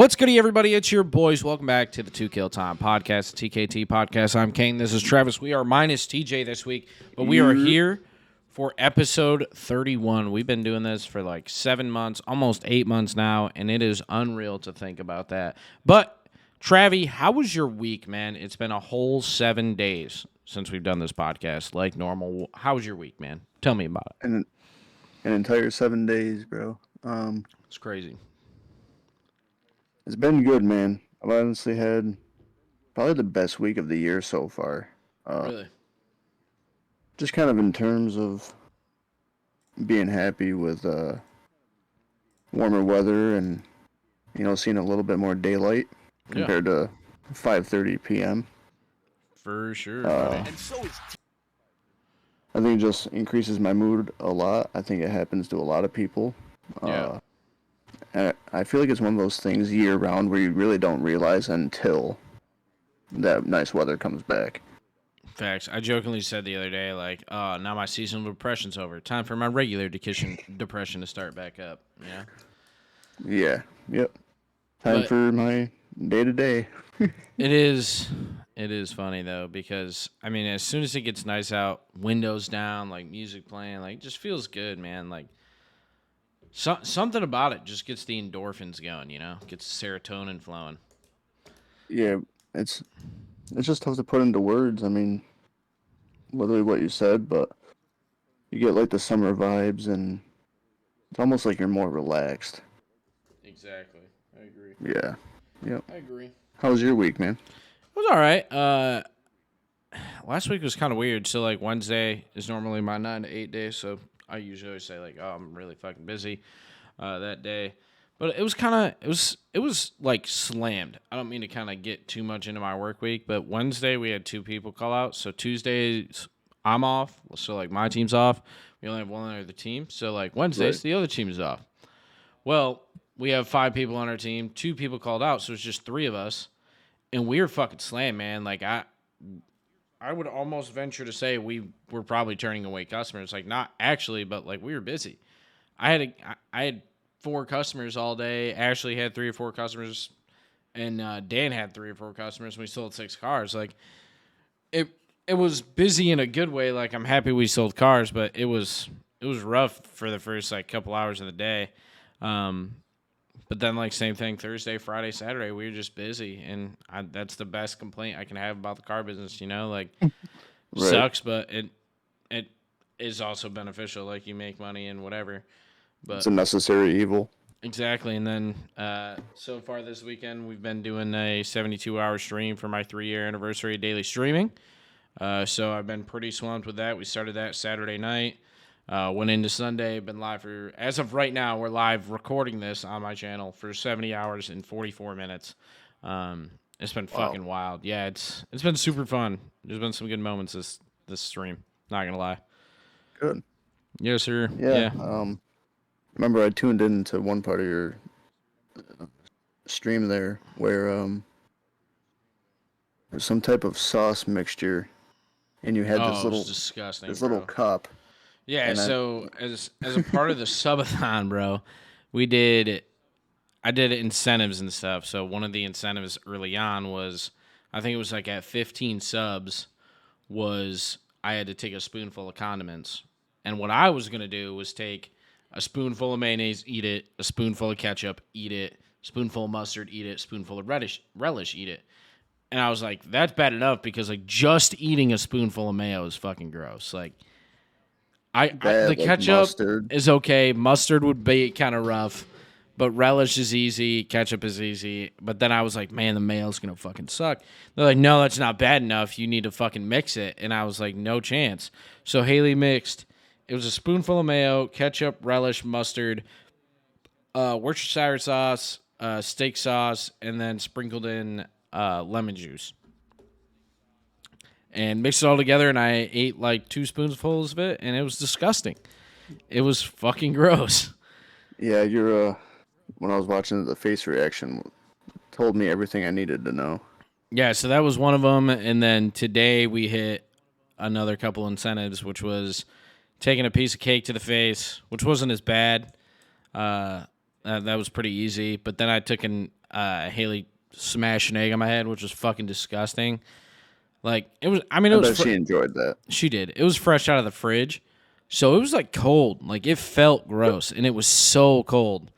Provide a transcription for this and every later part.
What's goody, everybody? It's your boys. Welcome back to the 2 Kill Time podcast, the TKT podcast. I'm Kain. This is Travis. We are minus TJ this week, but we are here for episode 31. We've been doing this for like 7 months, almost 8 months now, and it is unreal to think about that. But, Travi, how was your week, man? It's been a whole 7 days since we've done this podcast, like normal. How was your week, man? Tell me about it. An entire 7 days, bro. It's crazy. It's been good, man. I've honestly had probably the best week of the year so far. Really? Just kind of in terms of being happy with warmer weather and, seeing a little bit more daylight compared to 5:30 p.m. For sure. I think it just increases my mood a lot. I think it happens to a lot of people. And I feel like it's one of those things year-round where you really don't realize until that nice weather comes back. Facts. I jokingly said the other day, like, oh, now my seasonal depression's over. Time for my regular depression to start back up. Yeah. Yeah. Yep. Time for my day-to-day. It is funny, though, because, I mean, as soon as it gets nice out, windows down, like, music playing, like, it just feels good, man. Like, something about it just gets the endorphins going, gets the serotonin flowing. Yeah, it's just tough to put into words. I mean, literally what you said, but you get like the summer vibes, and it's almost like you're more relaxed. Exactly. I agree. Yeah. Yep. I agree. How was your week, man? It was all right. Last week was kind of weird. So, like, Wednesday is normally my 9 to 8 day, so I usually always say, like, oh, I'm really fucking busy that day. But it was like slammed. I don't mean to kind of get too much into my work week, but Wednesday we had 2 people call out. So Tuesdays I'm off. So, like, my team's off. We only have one other team. So, like, Wednesdays the other team is off. Well, we have 5 people on our team. 2 people called out, so it's just 3 of us. And we were fucking slammed, man. Like, I would almost venture to say we were probably turning away customers. Like, not actually, but, like, we were busy. I had 4 customers all day. Ashley had 3 or 4 customers, and Dan had 3 or 4 customers, and we sold 6 cars. Like, it was busy in a good way. Like, I'm happy we sold cars, but it was rough for the first, like, couple hours of the day. But then, like, same thing, Thursday, Friday, Saturday, we were just busy, and that's the best complaint I can have about the car business, Like, sucks, but it is also beneficial. Like, you make money and whatever. But it's a necessary evil. Exactly, and then so far this weekend, we've been doing a 72-hour stream for my 3-year anniversary of daily streaming. So I've been pretty swamped with that. We started that Saturday night. Went into Sunday, been live for, as of right now, we're live recording this on my channel for 70 hours and 44 minutes. It's been fucking wild. Yeah, it's been super fun. There's been some good moments this stream, not gonna lie. Good. Yes, sir. Yeah. Remember I tuned into one part of your stream there where there's some type of sauce mixture, and you had this little cup. Yeah, so as a part of the subathon, bro, I did incentives and stuff. So one of the incentives early on was, I think it was like at 15 subs, was I had to take a spoonful of condiments. And what I was going to do was take a spoonful of mayonnaise, eat it, a spoonful of ketchup, eat it, spoonful of mustard, eat it, spoonful of relish, eat it. And I was like, that's bad enough because, like, just eating a spoonful of mayo is fucking gross. Like, the ketchup mustard is okay. Mustard would be kind of rough, but relish is easy. Ketchup is easy. But then I was like, man, the mayo's going to fucking suck. They're like, no, that's not bad enough. You need to fucking mix it. And I was like, no chance. So Haley mixed. It was a spoonful of mayo, ketchup, relish, mustard, Worcestershire sauce, steak sauce, and then sprinkled in lemon juice. And mixed it all together, and I ate like 2 spoonfuls of it, and it was disgusting. It was fucking gross. Yeah, when I was watching the face reaction, told me everything I needed to know. Yeah, so that was one of them, and then today we hit another couple incentives, which was taking a piece of cake to the face, which wasn't as bad. That was pretty easy, but then I took Haley smashed an egg on my head, which was fucking disgusting. Like it was. I mean, it I was. bet she enjoyed that. She did. It was fresh out of the fridge, so it was like cold. Like it felt gross, and it was so cold.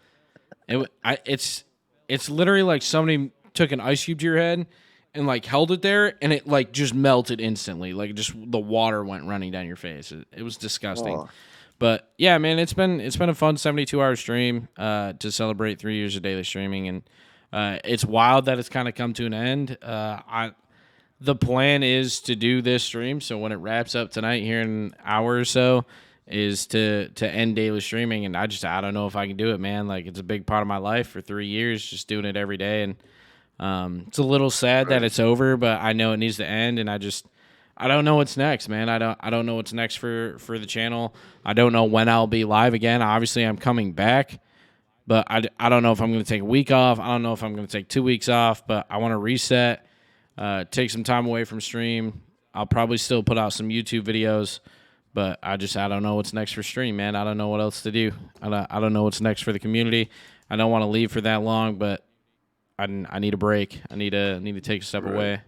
It's literally like somebody took an ice cube to your head and like held it there, and it like just melted instantly. Like just the water went running down your face. It was disgusting. Oh, But yeah, man, it's been a fun 72-hour stream to celebrate 3 years of daily streaming, and it's wild that it's kind of come to an end. The plan is to do this stream, so when it wraps up tonight here in an hour or so, is to end daily streaming, and I don't know if I can do it, man. Like it's a big part of my life for 3 years, just doing it every day, and it's a little sad that it's over, but I know it needs to end, and I don't know what's next, man. I don't know what's next for the channel. I don't know when I'll be live again. Obviously, I'm coming back, but I don't know if I'm going to take a week off. I don't know if I'm going to take 2 weeks off, but I want to reset, take some time away from stream. I'll probably still put out some YouTube videos, but I don't know what's next for stream, man. I don't know what else to do. I don't know what's next for the community. I don't want to leave for that long, but I need a break. I need to take a step away.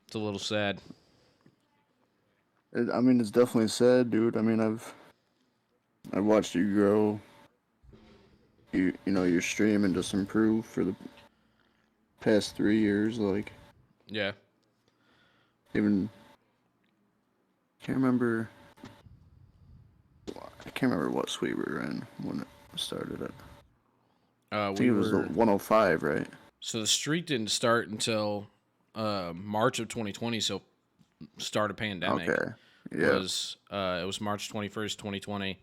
It's a little sad. I mean, it's definitely sad, dude. I mean, I've watched you grow. You know, your stream and just improve for the past 3 years. Like, Yeah. even can't remember. I can't remember what suite we were in when it started. I think it was the 105, right? So the streak didn't start until March of 2020. So start of pandemic. Okay. Yeah. It was March 21st, 2020.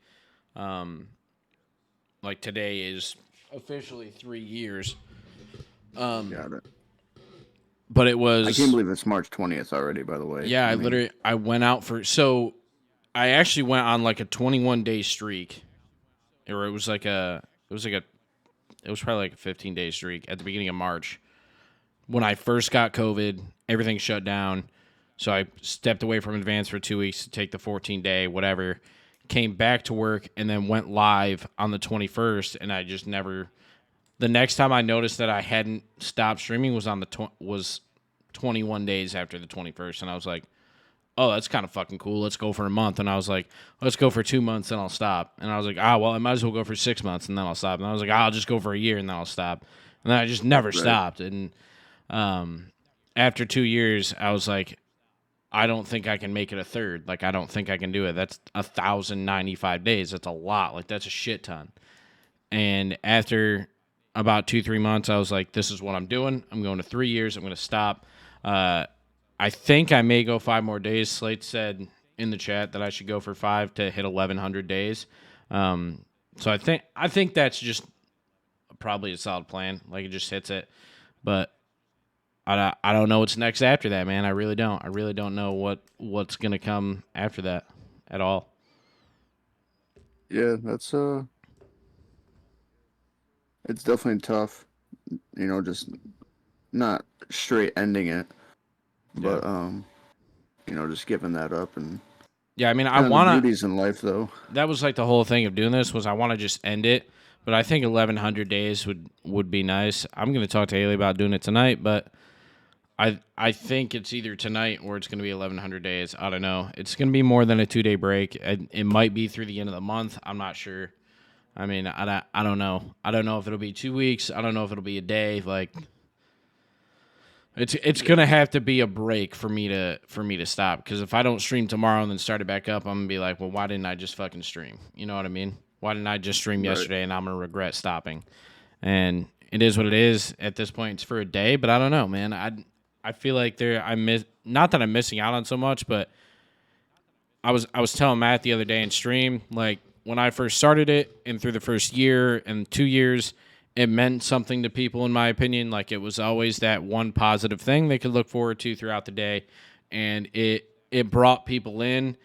Like today is officially 3 years. Got it. But it was. I can't believe it's March 20th already. By the way. Yeah, I went out for. So I actually went on like a 21-day streak, or it was probably like a 15-day streak at the beginning of March. When I first got COVID, everything shut down. So I stepped away from Advance for 2 weeks to take the 14-day, whatever. Came back to work and then went live on the 21st, and I just never. The next time I noticed that I hadn't stopped streaming was on was 21 days after the 21st, and I was like, "Oh, that's kind of fucking cool. Let's go for a month." And I was like, "Let's go for 2 months, and I'll stop." And I was like, "Ah, well, I might as well go for 6 months, and then I'll stop." And I was like, "I'll just go for a year, and then I'll stop." And then I just never stopped. And after 2 years, I was like, I don't think I can make it a third. Like, I don't think I can do it. That's 1,095 days. That's a lot. Like, that's a shit ton. And after about 2-3 months, I was like, this is what I'm doing. I'm going to 3 years. I'm going to stop. I think I may go 5 more days. Slate said in the chat that I should go for 5 to hit 1,100 days. So I think that's just probably a solid plan. Like, it just hits it. But I don't know what's next after that, man. I really don't. I really don't know what's gonna come after that at all. Yeah, that's it's definitely tough. You know, just not straight ending it, but you know, just giving that up and. Yeah, I mean, I want to. Beauties in life, though. That was like the whole thing of doing this was I want to just end it, but I think 1,100 days would be nice. I'm gonna talk to Haley about doing it tonight, but. I think it's either tonight or it's going to be 1,100 days. I don't know. It's going to be more than a 2-day break. It might be through the end of the month. I'm not sure. I mean, I don't know. I don't know if it'll be 2 weeks. I don't know if it'll be a day. Like, it's going to have to be a break for me to stop. Because if I don't stream tomorrow and then start it back up, I'm going to be like, well, why didn't I just fucking stream? You know what I mean? Why didn't I just stream yesterday and I'm going to regret stopping? And it is what it is. At this point, it's for a day, but I don't know, man. I feel like not that I'm missing out on so much, but I was telling Matt the other day in stream, like when I first started it and through the first year and 2 years, it meant something to people in my opinion. Like it was always that one positive thing they could look forward to throughout the day. And it brought people in.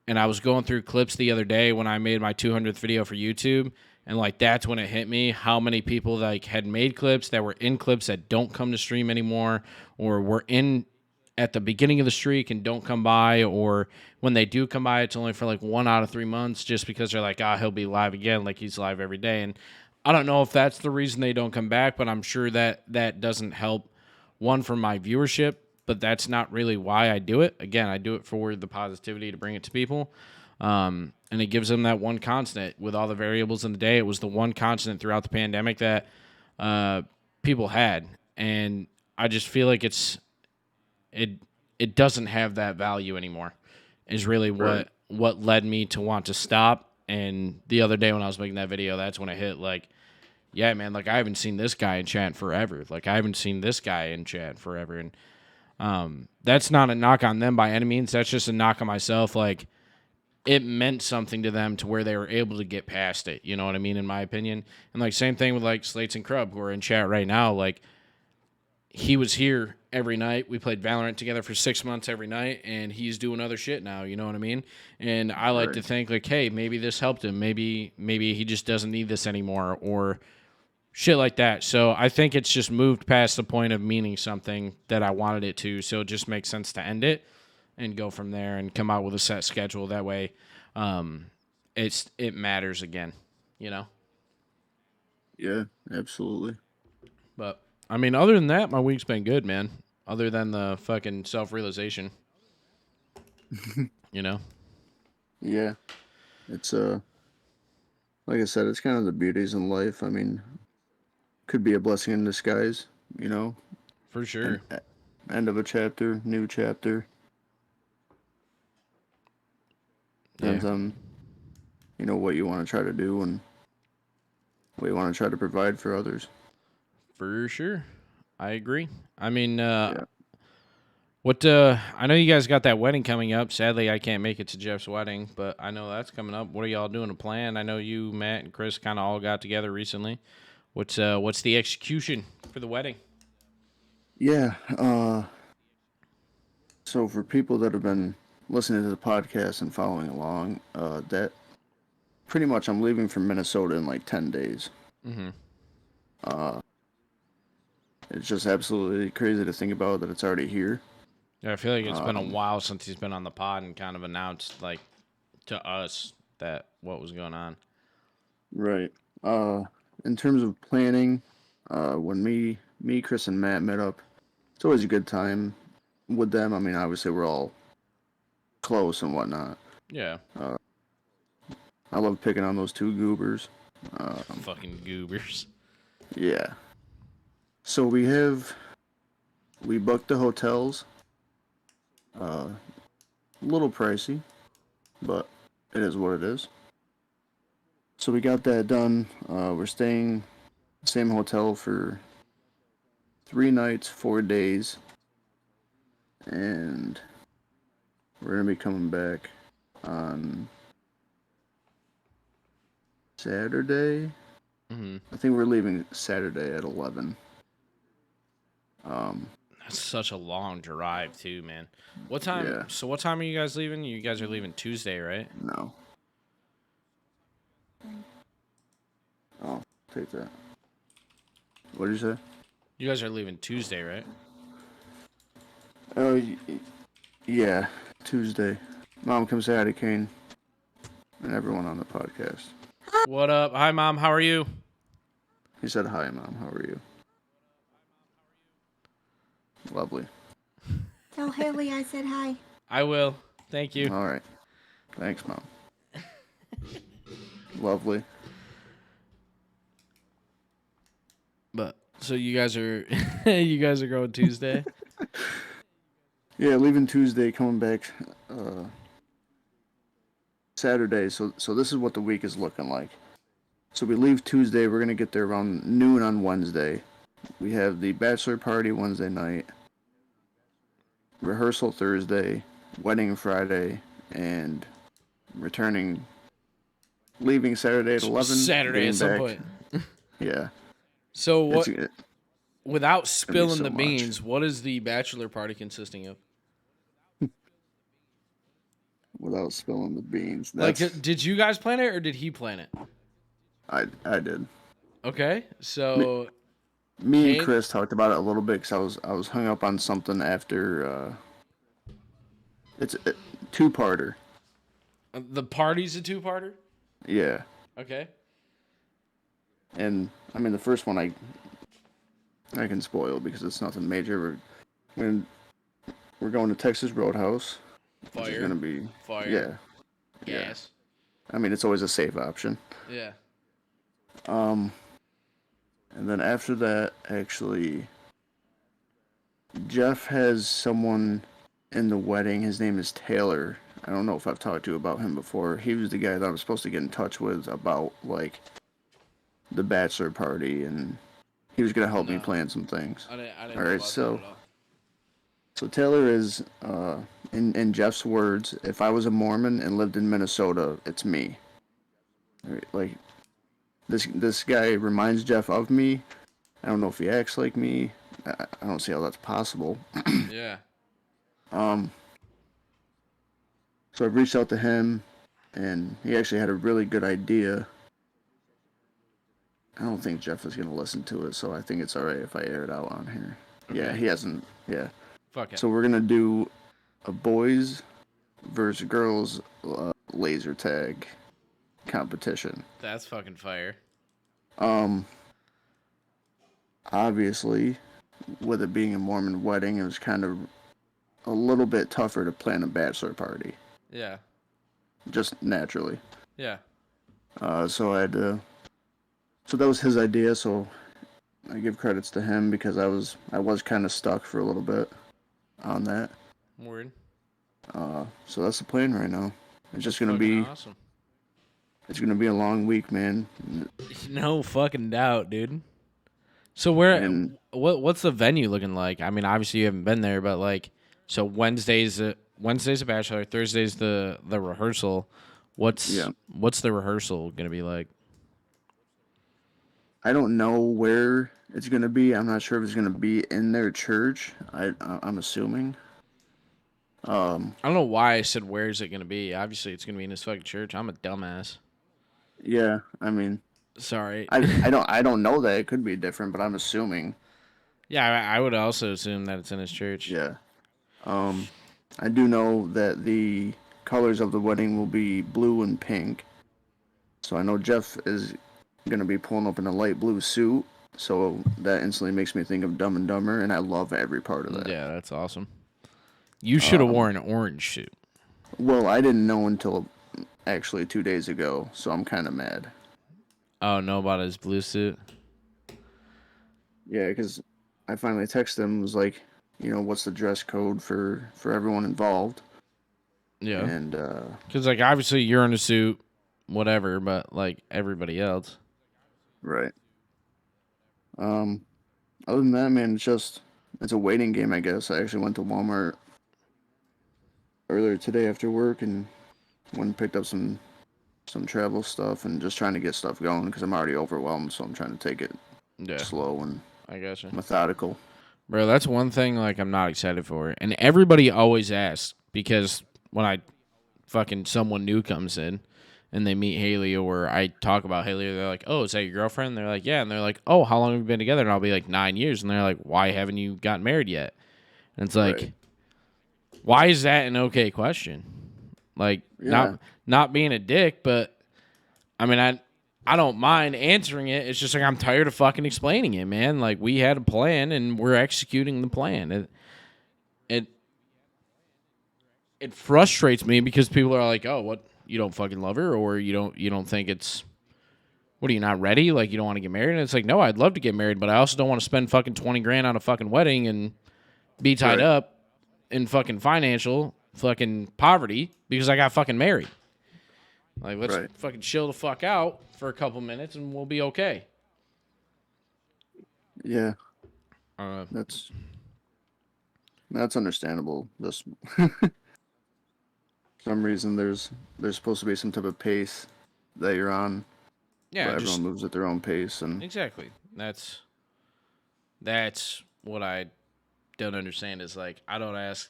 And I was going through clips the other day when I made my 200th video for YouTube. And like that's when it hit me how many people like had made clips that were in clips that don't come to stream anymore, or were in at the beginning of the streak and don't come by, or when they do come by, it's only for like 1 out of 3 months just because they're like, he'll be live again, like he's live every day. And I don't know if that's the reason they don't come back, but I'm sure that that doesn't help one for my viewership, but that's not really why I do it. Again, I do it for the positivity to bring it to people. And it gives them that one constant with all the variables in the day. It was the one constant throughout the pandemic that people had. And I just feel like it it doesn't have that value anymore is really Right. what led me to want to stop. And the other day when I was making that video, that's when it hit like, yeah, man, like I haven't seen this guy in chat forever. Like I haven't seen this guy in chat forever. And that's not a knock on them by any means. That's just a knock on myself. Like it meant something to them to where they were able to get past it. You know what I mean? In my opinion. And like same thing with like Slates and Crub who are in chat right now. Like he was here every night. We played Valorant together for 6 months every night, and he's doing other shit now. You know what I mean? And I like to Right. think like, hey, maybe this helped him. Maybe he just doesn't need this anymore, or shit like that. So I think it's just moved past the point of meaning something that I wanted it to. So it just makes sense to end it and go from there and come out with a set schedule. That way, it matters again. You know. Yeah, absolutely. But I mean, other than that, my week's been good, man. Other than the fucking self realization, you know. Yeah. It's like I said, it's kind of the beauties in life. I mean, could be a blessing in disguise, you know. For And sure. end of a chapter, new chapter. Yeah, Depends on, what you want to try to do and what you want to try to provide for others. for sure. I agree. I mean, Yeah. what? I know you guys got that wedding coming up. Sadly, I can't make it to Jeff's wedding, but I know that's coming up. What are y'all doing to plan? I know you, Matt, and Chris kind of all got together recently. What's the execution for the wedding? Yeah. So for people that have been listening to the podcast and following along, that pretty much I'm leaving from Minnesota in like 10 days. Mm-hmm. Uh, it's just absolutely crazy to think about that it's already here. Yeah, I feel like it's been a Um, while since he's been on the pod and kind of announced like to us that what was going on. right. Uh, in terms of planning, when Chris, and Matt met up, it's always a good time with them. I mean, obviously we're all close and whatnot. Yeah, Uh, I love picking on those two goobers. Um, fucking goobers. yeah. So we booked the hotels. A little pricey, but it is what it is. So we got that done. We're staying same hotel for 3 nights, 4 days, and we're gonna be coming back on Saturday. Mm-hmm. I think we're leaving Saturday at 11. Um, That's such a long drive too, man. What time? yeah, So what time are you guys leaving? You guys are leaving Tuesday, right? no. Oh, take that. What did you say? You guys are leaving Tuesday, right? Oh, yeah, Tuesday. Mom, come say hi to Kane and everyone on the podcast. What up? Hi, mom. How are you? He said, "Hi, Mom. How are you?" Lovely. Tell Haley I said hi. I will. Thank you. All right. Thanks, Mom. Lovely. But so you guys are you guys are going Tuesday? Yeah, leaving Tuesday, coming back uh, Saturday. So this is what the week is looking like. So we leave Tuesday. We're gonna get there around noon on Wednesday. We have the bachelor party Wednesday night, rehearsal Thursday, wedding Friday, and returning, leaving Saturday at 11, Saturday at getting some back. point. Yeah, So it's, what? it's Without gonna be spilling so the much. beans, what is the bachelor party consisting of? Without spilling the beans. Like, That's did you guys plan it or did he plan it? I did. Okay, Me, so me and Kane, Chris talked about it a little bit because I was hung up on something after. It's a two-parter. the party's a two-parter. Yeah. Okay. And I mean, the first one I can spoil because it's nothing major. We're we're going to Texas Roadhouse, which is Fire, gonna be fire, yeah, yeah. gas. I mean, it's always a safe option. Yeah. Um, and then after that, actually, Jeff has someone in the wedding. His name is Taylor. I don't know if I've talked to you about him before. He was the guy that I was supposed to get in touch with about like the bachelor party, and he was gonna help me No, plan some things. I didn't All know right, about that so at all. Taylor is in Jeff's words, if I was a Mormon and lived in Minnesota, it's me. All right, like this guy reminds Jeff of me. I don't know if he acts like me. I don't see how that's possible. Yeah. Um, so I've reached out to him, and he actually had a really good idea. I don't think Jeff is gonna listen to it, so I think it's alright if I air it out on here. Yeah, Okay. he hasn't. Yeah. Fuck it. So we're gonna do a boys versus girls laser tag competition. That's fucking fire. Um, obviously, with it being a Mormon wedding, it was kind of a little bit tougher to plan a bachelor party, Yeah. just naturally. Yeah. So I had to. So that was his idea. So I give credits to him because I was kind of stuck for a little bit on that. Word. So that's the plan right now. It's just gonna Fucking be awesome. it's gonna be a long week, man. No fucking doubt, dude. So where And what's the venue looking like? I mean, obviously you haven't been there, but like, so Wednesday's a bachelor, Thursday's the rehearsal. yeah, What's the rehearsal gonna be like? I don't know where it's gonna be. I'm not sure if it's gonna be in their church. I'm assuming. I don't know why I said where is it gonna be. Obviously, it's gonna be in his fucking church. I'm a dumbass. Yeah, I mean, Sorry. I don't know that it could be different, but I'm assuming. Yeah, I would also assume that it's in his church. Yeah. Um, I do know that the colors of the wedding will be blue and pink. So I know Jeff is gonna be pulling up in a light blue suit. So that instantly makes me think of Dumb and Dumber, and I love every part of that. Yeah, that's awesome. You should have worn an orange suit. Well, I didn't know until actually 2 days ago, so I'm kind of mad. Oh, know about his blue suit? Yeah, because I finally texted him, was like, what's the dress code for everyone involved? Yeah. And Because, like, obviously you're in a suit, whatever, but, like, everybody else. right. Um, Other than that, man, it's a waiting game, I guess. I actually went to Walmart earlier today after work and went and picked up some travel stuff and just trying to get stuff going because I'm already overwhelmed, so I'm trying to take it Yeah, slow and I gotcha. methodical. Bro, that's one thing, like, I'm not excited for. And everybody always asks, because when someone new comes in and they meet Haley or I talk about Haley, they're like, oh, is that your girlfriend? They're like, yeah. And they're like, oh, how long have you been together? And I'll be like, 9 years. And they're like, why haven't you gotten married yet? And it's like, Right. why is that an okay question? Like, Yeah. not being a dick, but I mean, I don't mind answering it. It's just like I'm tired of fucking explaining it, man. Like, we had a plan and we're executing the plan. It it frustrates me because people are like, "Oh, what? You don't fucking love her, or you don't think it's what? Are you not ready? Like, you don't want to get married?" And it's like, no, I'd love to get married, but I also don't want to spend fucking 20 grand on a fucking wedding and be tied Right. up in fucking financial fucking poverty because I got fucking married. Like, let's Right. fucking chill the fuck out for a couple minutes and we'll be okay. Yeah. Uh, That's understandable. Just some reason there's supposed to be some type of pace that you're on, yeah, but just everyone moves at their own pace and exactly. That's what I don't understand is like I don't ask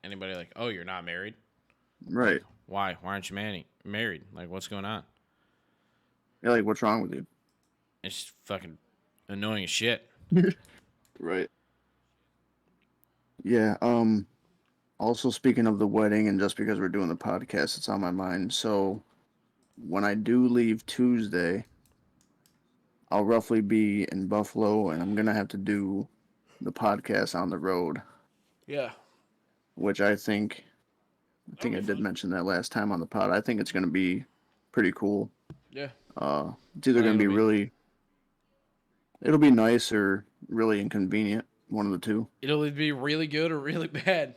anybody like, "Oh, you're not married?" Like, right. why? Why aren't you married? Like, what's going on? Yeah, like what's wrong with you? It's fucking annoying as shit. Right. Yeah, also speaking of the wedding and just because we're doing the podcast, it's on my mind. So when I do leave Tuesday, I'll roughly be in Buffalo, and I'm gonna have to do the podcast on the road, Yeah. which I think I did mention that last time on the pod. I think it's gonna be pretty cool. Yeah. It's either I think gonna be it'll be it'll be nice or really inconvenient, one of the two. it'll either be really good or really bad.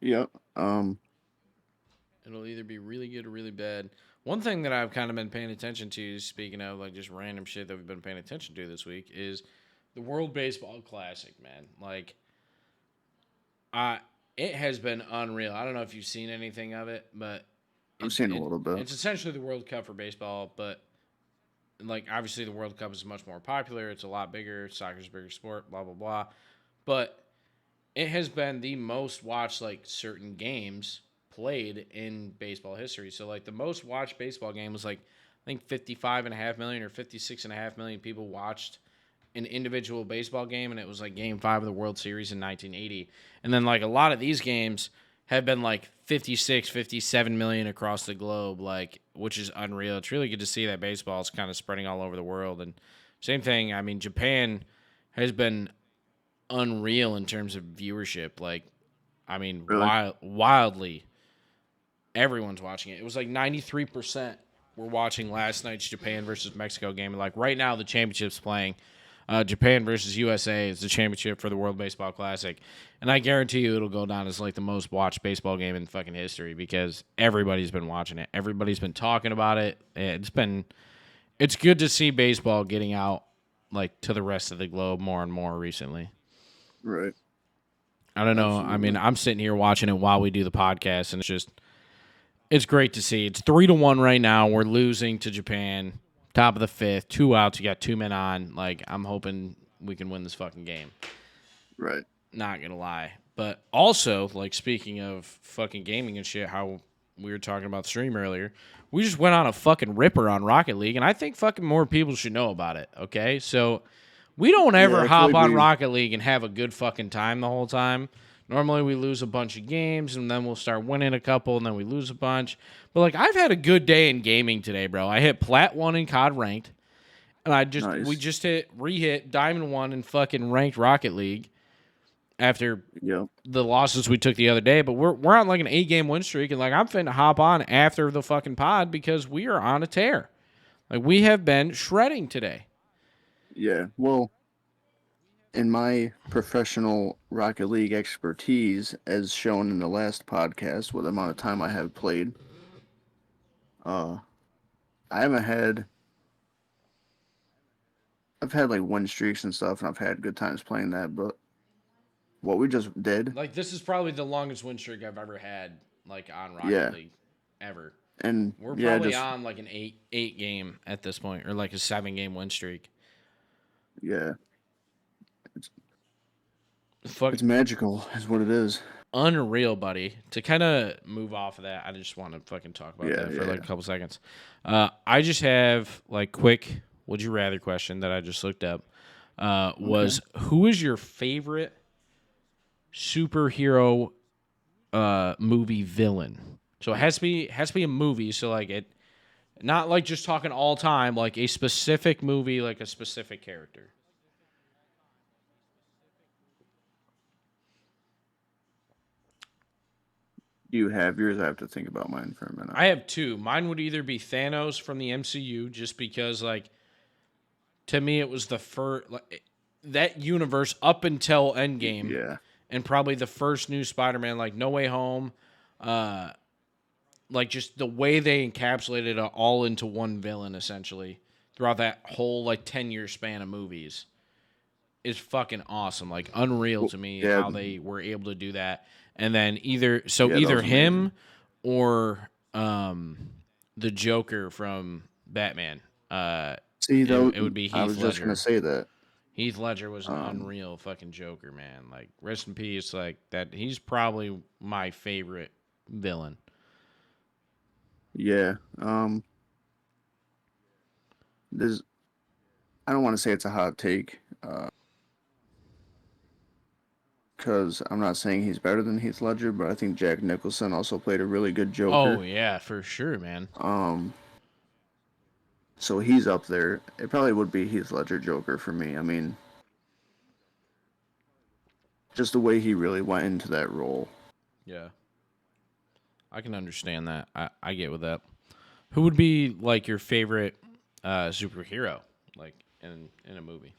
Yep. It'll either be really good or really bad. One thing that I've kind of been paying attention to, speaking of like just random shit that we've been paying attention to this week, is the World Baseball Classic, man. Like, it has been unreal. I don't know if you've seen anything of it, but I've seen a little bit. it's essentially the World Cup for baseball, but like obviously the World Cup is much more popular. It's a lot bigger. Soccer's a bigger sport. Blah blah blah. But it has been the most watched like certain games played in baseball history. So like the most watched baseball game was like I think 55.5 million or 56.5 million people watched an individual baseball game, and it was like game 5 of the World Series in 1980. And then like a lot of these games have been like 56, 57 million across the globe, like, which is unreal. It's really good to see that baseball is kind of spreading all over the world. And same thing, I mean, Japan has been unreal in terms of viewership. Like, I mean, Really? wildly, everyone's watching it. It was like 93% were watching last night's Japan versus Mexico game. And like right now, the championship's playing. Japan versus USA is the championship for the World Baseball Classic, and I guarantee you it'll go down as like the most watched baseball game in fucking history because everybody's been watching it. Everybody's been talking about it. It's good to see baseball getting out like to the rest of the globe more and more recently. Right. I don't know. I Absolutely. mean, I'm sitting here watching it while we do the podcast, and it's great to see. It's 3-1 right now. We're losing to Japan. Top of the 5th, 2 outs. You got 2 men on. Like, I'm hoping we can win this fucking game. Right. Not gonna lie. But also, like, speaking of fucking gaming and shit, how we were talking about the stream earlier, we just went on a fucking ripper on Rocket League, and I think fucking more people should know about it, okay? So, we don't ever I feel hop like on Rocket League and have a good fucking time the whole time. Normally, we lose a bunch of games, and then we'll start winning a couple, and then we lose a bunch. But, like, I've had a good day in gaming today, bro. I hit Plat 1 in COD Ranked, and Nice. we just re-hit Diamond 1 in fucking Ranked Rocket League after Yep. the losses we took the other day. But we're on, like, an 8-game win streak, and, like, I'm finna hop on after the fucking pod because we are on a tear. Like, we have been shredding today. Yeah. Well, in my professional Rocket League expertise, as shown in the last podcast, with the amount of time I have played, I haven't had. I've had like win streaks and stuff, and I've had good times playing that. But what we just did, Like, this is probably the longest win streak I've ever had, like, on Rocket yeah, League, ever. and We're yeah, probably just on, like, an 8 game at this point, or, like, a 7-game win streak. yeah, Fuck, it's magical, is what it is. unreal, buddy. To kind of move off of that, I just want to fucking talk about that for, like, a couple seconds. I just have, like, quick would you rather question that I just looked up. Was who is your favorite superhero movie villain? So it has to be a movie. So like it, not like just talking all time. Like a specific movie, like a specific character. Do you have yours? I have to think about mine for a minute. I have 2. Mine would either be Thanos from the MCU, just because like to me it was the first like, that universe up until Endgame. Yeah. And probably the first new Spider-Man, like No Way Home, like just the way they encapsulated it all into one villain, essentially, throughout that whole like 10-year span of movies, is fucking awesome. Like unreal to me Yeah. how they were able to do that. And then Yeah, that either was him amazing. or the Joker from Batman. See, It would be I Heath was just gonna Ledger. say that. Heath Ledger was an unreal fucking Joker, man. Like, rest in peace. Like that, he's probably my favorite villain. Yeah. There's. I don't want to say it's a hot take, because I'm not saying he's better than Heath Ledger, but I think Jack Nicholson also played a really good Joker. Oh yeah, for sure, man. Um, So he's up there. It probably would be Heath Ledger Joker for me. I mean, just the way he really went into that role. Yeah. I can understand that. I get with that. Who would be like your favorite superhero, like in a movie?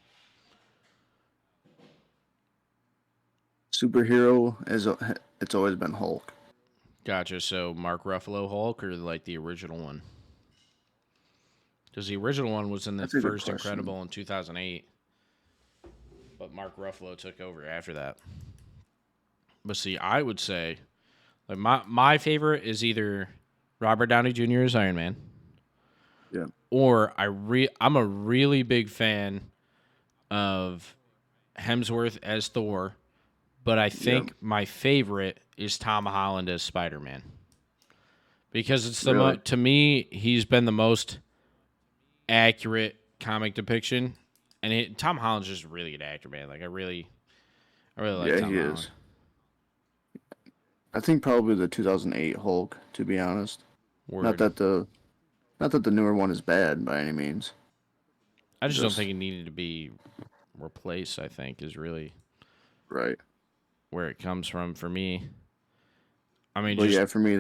Superhero it's always been Hulk. Gotcha. So Mark Ruffalo Hulk or like the original one? Because the original one was in the That's a good first question. Incredible in 2008, but Mark Ruffalo took over after that. But see, I would say like my favorite is either Robert Downey Jr. as Iron Man, Yeah. or I'm a really big fan of Hemsworth as Thor, but I Yeah. think my favorite is Tom Holland as Spider Man because it's Really. to me he's been the most accurate comic depiction, and Tom Holland's just a really good actor, man. Like I really like Yeah, Tom he Holland. is. I think probably the 2008 Hulk, to be honest. Not Word. that the not that the newer one is bad by any means. I just don't Just think it needed to be replaced. I think is really right. where it comes from for me. I mean, But just yeah, for me,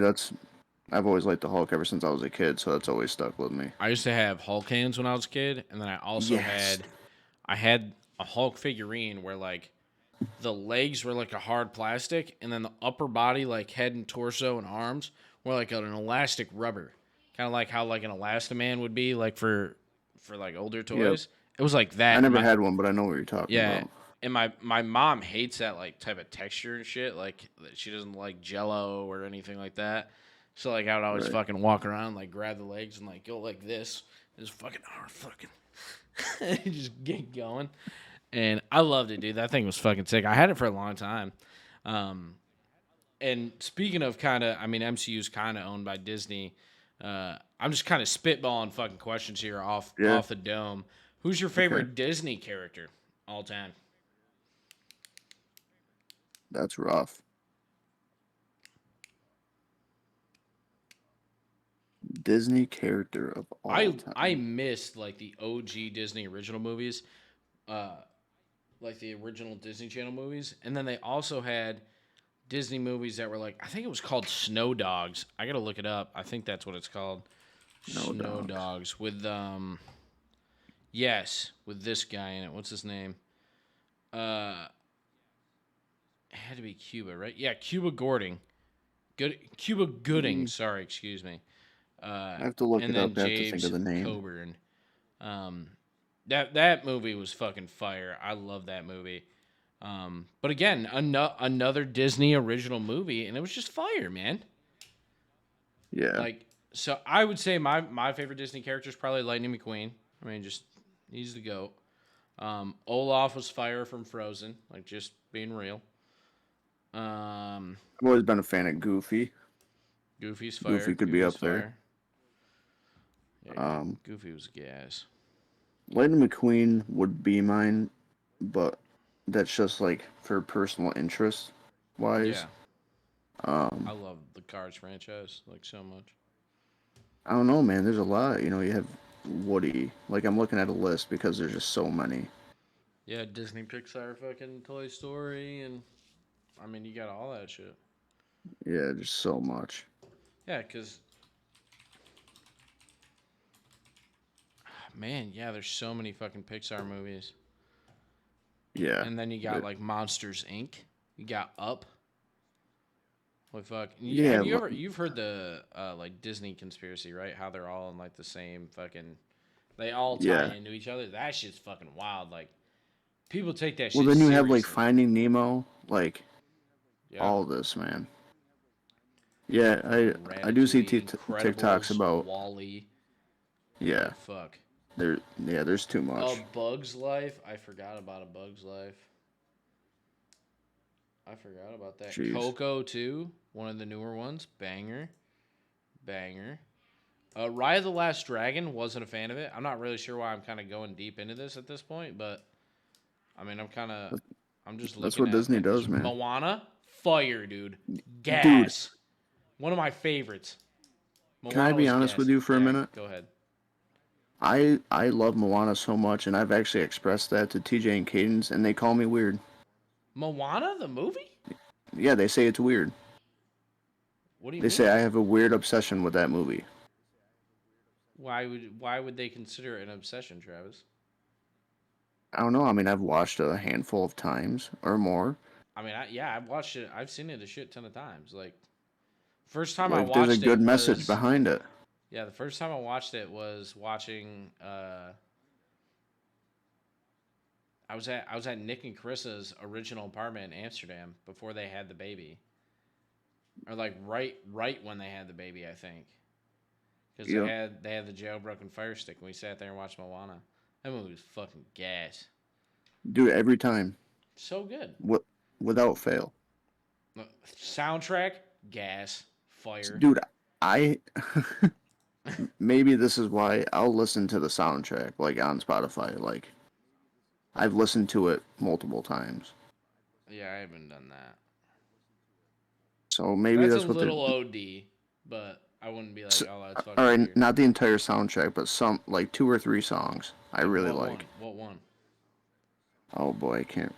I've always liked the Hulk ever since I was a kid, so that's always stuck with me. I used to have Hulk hands when I was a kid, and then Yes. I had a Hulk figurine where like the legs were like a hard plastic, and then the upper body, like head and torso and arms, were like an elastic rubber, kind of like how like an Elastoman would be, like for like older Yep. toys. It was like I that. never had one, but I know what you're talking Yeah, about. and my mom hates that like type of texture and shit. Like she doesn't like Jello or anything like that. So like I would always Right. fucking walk around, like grab the legs and like go like this, and just fucking hard fucking just get going. And I loved it, dude. That thing was fucking sick. I had it for a long time. Um, and speaking of kind of, I mean, MCU's kind of owned by Disney. I'm just kind of spitballing fucking questions here Yeah. off the dome. Who's your Okay. favorite Disney character all time? That's rough. Disney character of all I time. missed like the OG Disney original movies, uh, like the original Disney Channel movies, and then they also had Disney movies that were like I think it was called Snow Dogs. I gotta look it up. I think that's what it's called. No Snow dogs. Dogs with yes, with this guy in it. What's his name? Uh it had to be Cuba, right? Yeah, Cuba Gooding. Cuba Gooding, Mm, sorry, excuse me. I have to look And it up. then I have to think of James the name. Coburn. Um that movie was fucking fire. I love that movie. But again, another Disney original movie, and it was just fire, man. Yeah. Like, so I would say my favorite Disney character is probably Lightning McQueen. I mean, just he's the goat. Olaf was fire from Frozen, like just being real. Um, I've always been a fan of Goofy. Goofy's fire. Goofy could be Goofy's up there. fire. Yeah, Um, Goofy was gas. Lightning McQueen would be mine, but that's just like for personal interest wise. Yeah, I Um, love the Cars franchise like so much. I don't know, man. There's a lot. You have Woody. Like I'm looking at a list because there's just so many. Yeah, Disney, Pixar, fucking Toy Story, and I mean you got all that shit. Yeah, just so much. Yeah, cause man, yeah, there's so many fucking Pixar movies. Yeah, And then you got but like Monsters Inc. You got Up. What fuck? yeah, Have you ever you've heard the like Disney conspiracy, right? How they're all in like the same fucking they all tie yeah. into each other. That shit's fucking wild. Like people take that Well, shit then you have like seriously. Finding Nemo, like Yeah. all this, man. Yeah, I do see Ratatouille, TikToks Incredibles, about Wally. yeah. Like fuck. There's too A much. Bug's Life. I forgot about A Bug's Life. I forgot about that. Jeez. Coco too. One of the newer ones. Banger. Banger. Raya the Last Dragon, wasn't a fan of it. I'm not really sure why I'm kind of going deep into this at this point, but I mean, I'm just That's looking what at Disney does, man. Moana, fire, dude, Dude, gas, one of my favorites. can I Moana be was honest with gas. you for a Yeah, minute? go ahead. I love Moana so much, and I've actually expressed that to TJ and Cadence, and they call me weird. Moana, the movie? Yeah, they say it's weird. What do you They say I mean? have a weird obsession with that movie. Why would they consider it an obsession, Travis? I don't know. I mean, I've watched it a handful of times or more. I mean, I've watched it. I've seen it a shit ton of times. Like, first time I Like, there's a watched good it message was behind it. yeah. The first time I watched it was watching. I was at Nick and Chris's original apartment in Amsterdam before they had the baby, or like right when they had the baby, I think, because they Yep. had they had the jailbroken fire stick, and we sat there and watched Moana. That movie was fucking gas. Do it every time, So good. without fail. Soundtrack, gas, fire. Dude, I maybe this is why I'll listen to the soundtrack like on Spotify. Like I've listened to it multiple times. Yeah, I haven't done that. So maybe That's a that's what they're. little OD, but I wouldn't be like, oh, that's All fucking right, weird. not the entire soundtrack, but some like 2 or 3 songs I Like really what one? like. What one? Oh boy, I can't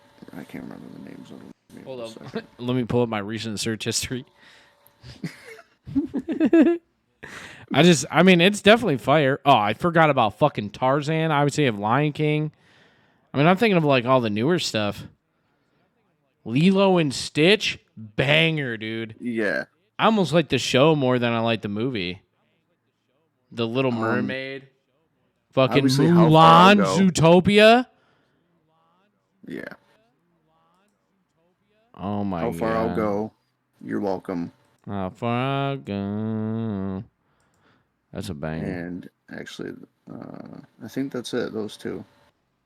remember the names of them. Give me Hold one up. second. Let me pull up my recent search history. I mean, it's definitely fire. Oh, I forgot about fucking Tarzan. Obviously, I have Lion King. I mean, I'm thinking of like all the newer stuff. Lilo and Stitch, banger, dude. Yeah. I almost like the show more than I like the movie. The Little Mermaid, fucking Obviously, How Far I'll Mulan, Go. Zootopia. Yeah. Oh my How Far I'll god. Go. You're welcome. How far I go. That's a banger. And actually, I think that's it. Those two.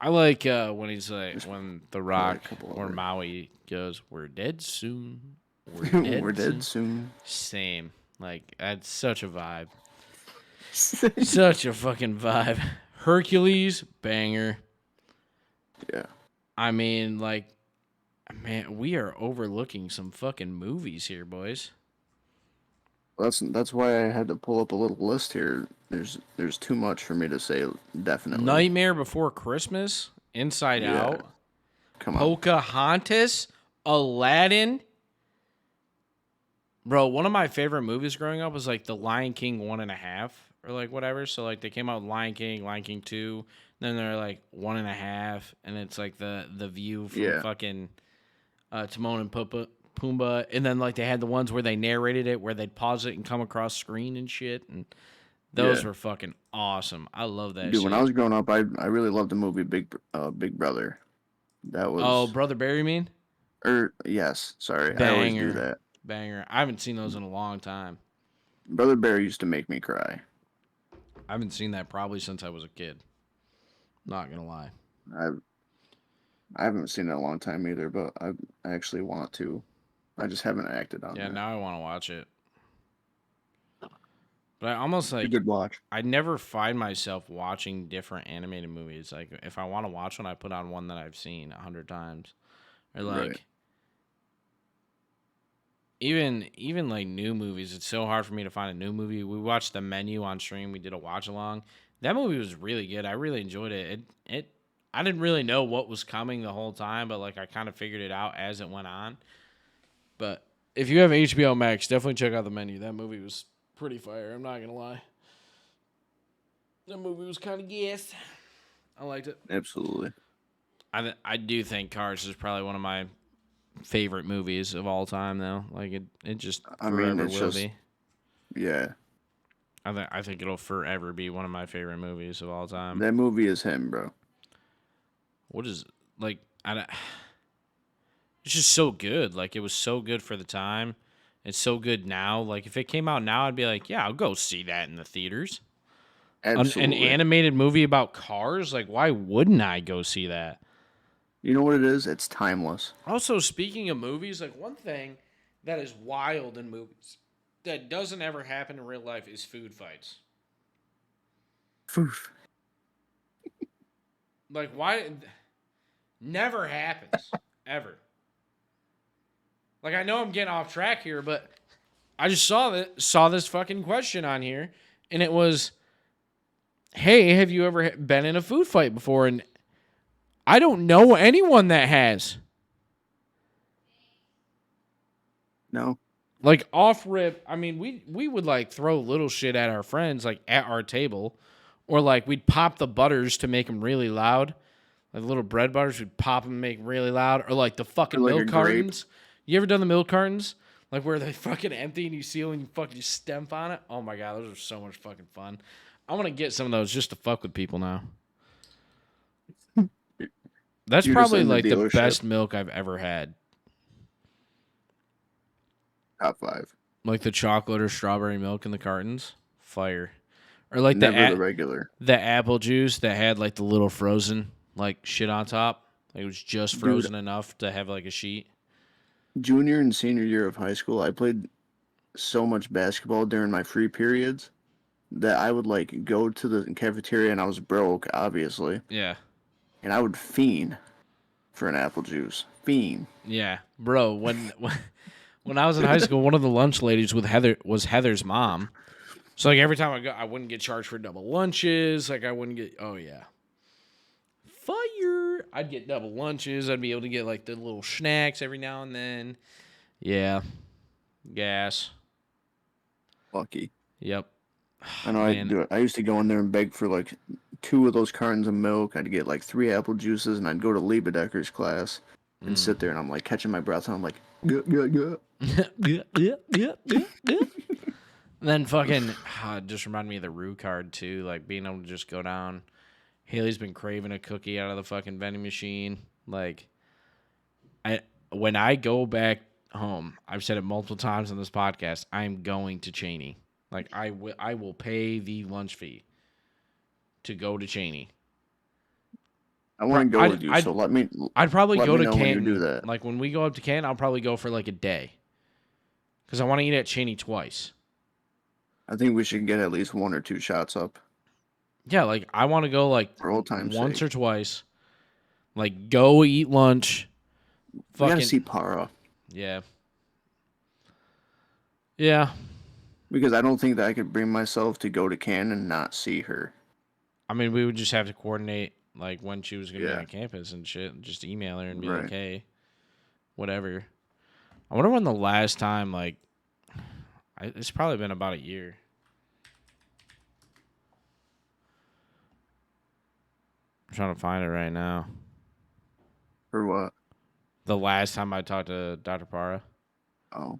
I like when he's like There's when The probably a Rock couple or other. Maui goes, "We're dead soon. We're We're dead dead soon." soon. Same. Like that's such a vibe. Such a fucking vibe. Hercules, banger. Yeah. I mean, like, man, we are overlooking some fucking movies here, boys. That's why I had to pull up a little list here. There's too much for me to say definitely. Nightmare Before Christmas, Inside Yeah. Out, Come on. Pocahontas, Aladdin. Bro, one of my favorite movies growing up was like The Lion King 1.5 or like whatever. So like they came out with Lion King 2, then they're like 1.5, and it's like the view from Yeah. fucking Timon and Pumbaa, and then like they had the ones where they narrated it, where they'd pause it and come across screen and shit, and those Yeah. were fucking awesome. I love that Dude, when I shit. was growing up, I really loved the movie Big Brother. That Oh, was Brother Barry, mean? yes, sorry. I always do Banger, that. banger. I haven't seen those in a long time. Brother Bear used to make me cry. I haven't seen that probably since I was a kid. Not gonna lie. I I haven't seen it in a long time either, but I actually want to. I just haven't acted on Yeah, it. now I want to watch it. But I almost It's a like good watch. I never find myself watching different animated movies. Like if I want to watch one, I put on one that I've seen 100 times. Or like Right. even like new movies, it's so hard for me to find a new movie. We watched The Menu on stream. We did a watch along. That movie was really good. I really enjoyed it. It I didn't really know what was coming the whole time, but like I kind of figured it out as it went on. But if you have HBO Max, definitely check out The Menu. That movie was pretty fire. I'm not gonna lie. That movie was kind of gas. I liked it. Absolutely. I do think Cars is probably one of my favorite movies of all time, though. Like it just I mean, forever it's will just be. yeah. I think it'll forever be one of my favorite movies of all time. That movie is him, bro. What is like? It's just so good. Like it was so good for the time. It's so good now. Like if it came out now, I'd be like, yeah, I'll go see that in the theaters. An Absolutely. animated movie about cars. Like why wouldn't I go see that? You know what it is? It's timeless. Also, speaking of movies, like one thing that is wild in movies that doesn't ever happen in real life is food fights. Oof. Like why? Never happens ever. Like I know I'm getting off track here, but I just saw this fucking question on here, and it was hey, have you ever been in a food fight before? And I don't know anyone that has. No. Like off rip, I mean, we would like throw little shit at our friends like at our table, or like we'd pop the butters to make them really loud, like little bread butters. We'd pop them and make 'em really loud, or like the fucking Or like a milk grape. cartons. You ever done the milk cartons? Like where they fucking empty and you seal and you fucking stamp on it. Oh my god, those are so much fucking fun. I want to get some of those just to fuck with people now. That's You're just probably in the like the dealership. best milk I've ever had. Top 5. Like the chocolate or strawberry milk in the cartons, fire. Or like Never the regular. the apple juice that had like the little frozen like shit on top. Like it was just frozen enough to have like a sheet. Junior and senior year of high school, I played so much basketball during my free periods that I would like go to the cafeteria and I was broke, obviously, Yeah. and I would fiend for an apple juice. Fiend. Yeah. Bro, when I was in high school, one of the lunch ladies with Heather was Heather's mom. So like every time I go, I wouldn't get charged for double lunches. Like I wouldn't get. Oh yeah, fire! I'd get double lunches. I'd be able to get like the little snacks every now and then. Yeah, gas. Lucky. Yep. I know I'd do it. I used to go in there and beg for like 2 of those cartons of milk. I'd get like 3 apple juices, and I'd go to Liebedecker's class and sit there, and I'm like catching my breath, and I'm like, Then fucking just remind me of the Rue card too, like being able to just go down. Haley's been craving a cookie out of the fucking vending machine. Like, when I go back home, I've said it multiple times on this podcast, I'm going to Cheney. Like I will pay the lunch fee to go to Cheney. I want to go with you, so let me. I'd probably let go me to know when you Canton. do that. Like when we go up to Canton, I'll probably go for like a day. Because I want to eat at Cheney twice. I think we should get at least 1 or 2 shots up. Yeah, like I want to go like For old time's once sake. or twice. Like go eat lunch. We gotta see Para. Yeah. Yeah. Because I don't think that I could bring myself to go to Canton and not see her. I mean, we would just have to coordinate like when she was going to be Yeah. on campus and shit. And just email her and be Right. like, hey, whatever. I wonder when the last time, like, it's probably been about a year. I'm trying to find it right now. For what? The last time I talked to Dr. Para. Oh.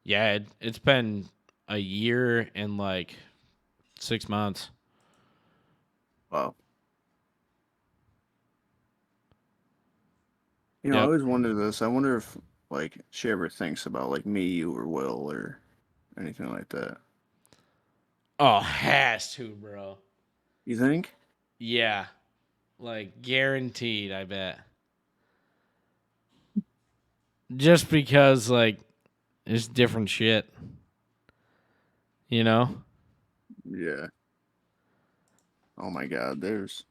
Yeah, it's been a year and like 6 months. Wow. You know, Yep. I always wonder this. I wonder if, like, she ever thinks about, like, me, you, or Will, or anything like that. Oh, has to, bro. You think? Yeah. Like, guaranteed, I bet. Just because, like, it's different shit. You know? Yeah. Oh my god, there's...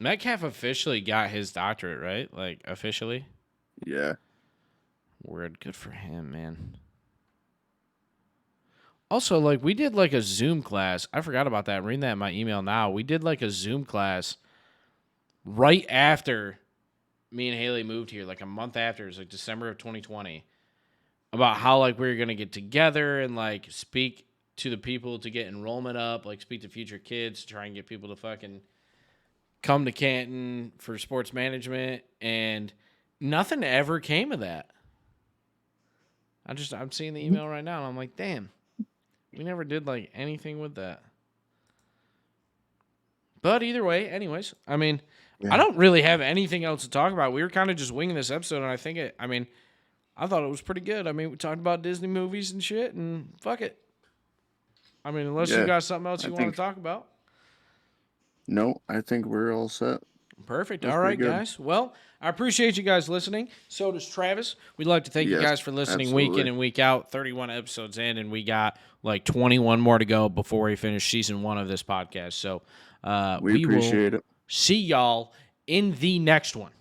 Metcalf officially got his doctorate, right? Like, officially? Yeah. Word. Good for him, man. Also, like, we did, like, a Zoom class. I forgot about that. I'm reading that in my email now. We did, like, a Zoom class right after me and Haley moved here, like, a month after. It was, like, December of 2020. About how, like, we were going to get together and, like, speak to the people to get enrollment up, like, speak to future kids, try and get people to fucking come to Canton for sports management, and nothing ever came of that. I'm seeing the email right now, and I'm like, damn, we never did, like, anything with that. But either way, anyways, I mean, Yeah. I don't really have anything else to talk about. We were kind of just winging this episode, and I think I thought it was pretty good. I mean, we talked about Disney movies and shit, and fuck it. I mean, unless you got something else you want to talk about. No, I think we're all set. Perfect. That's all right, pretty good. guys. Well, I appreciate you guys listening. So does Travis. We'd like to thank you Yes, guys for listening week in absolutely. and week out. 31 episodes in, and we got like 21 more to go before we finish season 1 of this podcast. So We appreciate will it. see y'all in the next one.